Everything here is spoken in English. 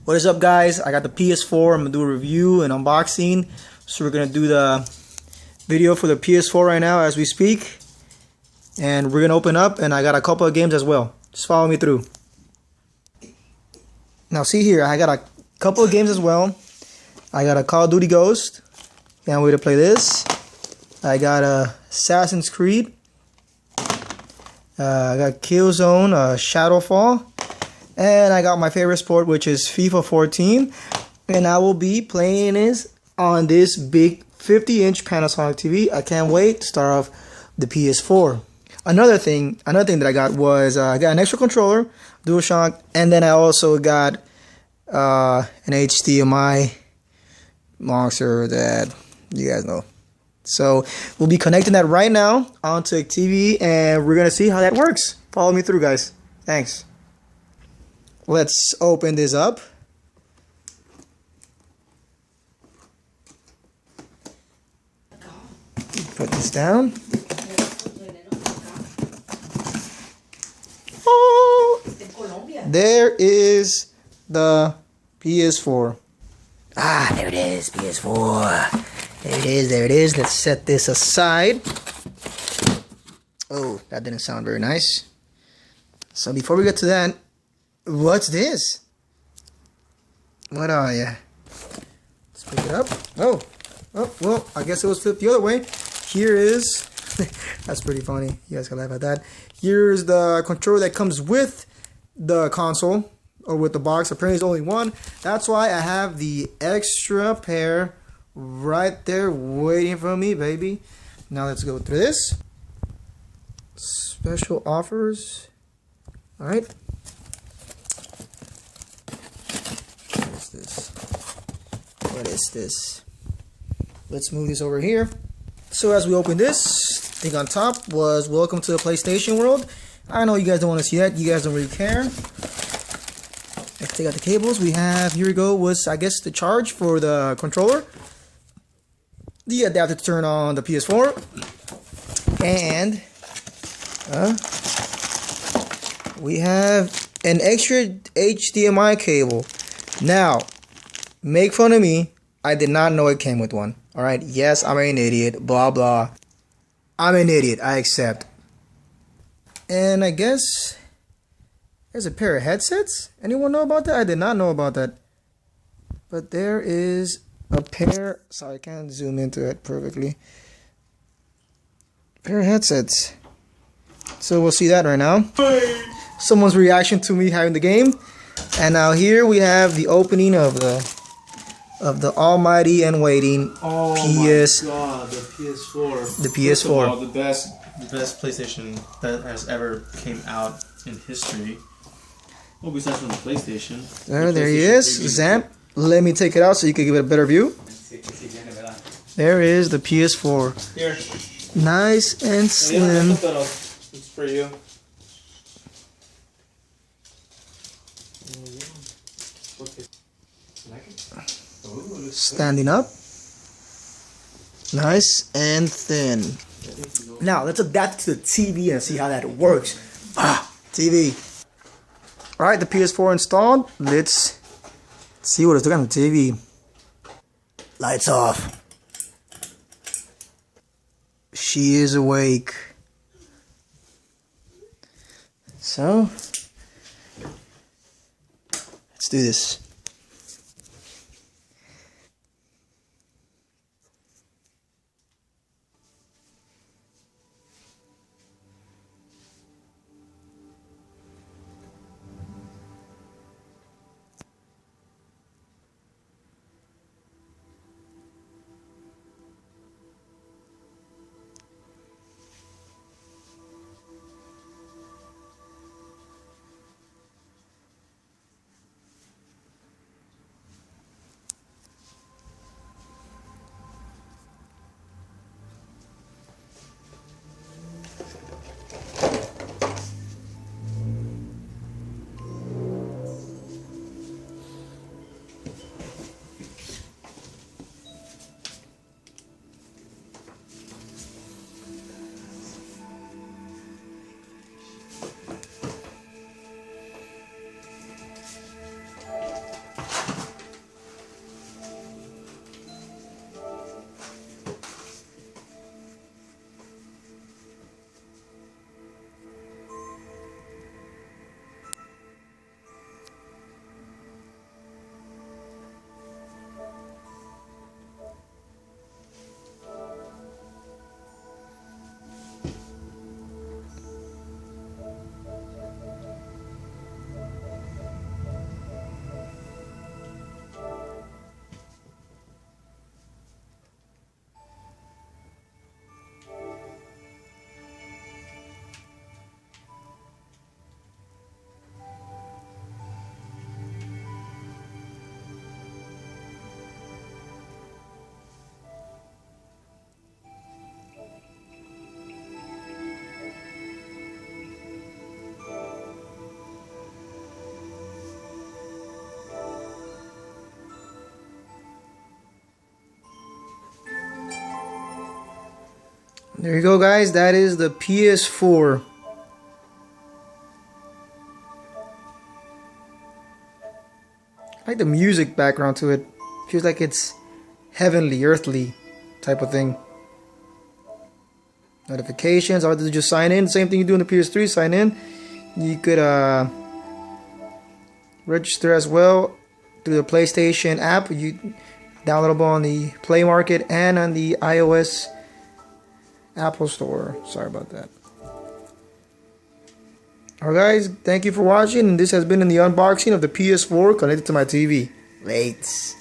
What is up, guys? I got the PS4. I'm gonna do a review and unboxing. So we're gonna do the video for the PS4 right now as we speak, and we're gonna open up. And I got a couple of games as well. Just follow me through. Now see here, I got a couple of games as well. I got a Call of Duty Ghost. Can't wait to play this. I got a Assassin's Creed. I got Killzone, Shadowfall. And I got my favorite sport, which is FIFA 14. And I will be playing this on this big 50-inch Panasonic TV. I can't wait to start off the PS4. Another thing that I got was I got an extra controller, DualShock, and then I also got an HDMI monster that you guys know. So we'll be connecting that right now onto a TV, and we're gonna see how that works. Follow me through, guys. Thanks. Let's open this up. Put this down. Oh, there is the PS4. Ah, there it is, PS4. There it is, there it is. Let's set this aside. Oh, that didn't sound very nice. So before we get to that, what's this? What are you? Let's pick it up. Oh, well, I guess it was flipped the other way. Here is, that's pretty funny. You guys can laugh at that. Here's the controller that comes with the console, or with the box. Apparently, there's only one. That's why I have the extra pair right there waiting for me, baby. Now let's go through this. Special offers. All right. What is this? Let's move this over here. So as we open this, thing on top was welcome to the PlayStation world. I know you guys don't want to see that. You guys don't really care. Let's take out the cables. We have, here we go, was I guess the charge for the controller. The adapter to turn on the PS4. And we have an extra HDMI cable. Now, make fun of me. I did not know it came with one. Alright, yes, I'm an idiot. Blah, blah. I'm an idiot. I accept. And I guess there's a pair of headsets. Anyone know about that? I did not know about that. But there is a pair. Sorry, I can't zoom into it perfectly. Pair of headsets. So we'll see that right now. Someone's reaction to me having the game. And now here we have the opening of the almighty and waiting PS. My God, the PS4. The PS4. First of all, the best PlayStation that has ever came out in history. Well, besides from the PlayStation. There he is, Zamp. Let me take it out so you can give it a better view. There is the PS4. Here. Nice and slim. It's for you. Standing up. Nice and thin. Now let's adapt to the TV and see how that works. TV. Alright, the PS4 installed. Let's see what it's doing on the TV. Lights off. She is awake. So let's do this. There you go, guys. That is the PS4. I like the music background to it. Feels like it's heavenly, earthly type of thing. Notifications. I have to just sign in. Same thing you do in the PS3. Sign in. You could register as well through the PlayStation app. You downloadable on the Play Market and on the iOS Apple Store. Sorry about that. Alright guys, thank you for watching, and this has been in the unboxing of the PS4 connected to my TV. Lates.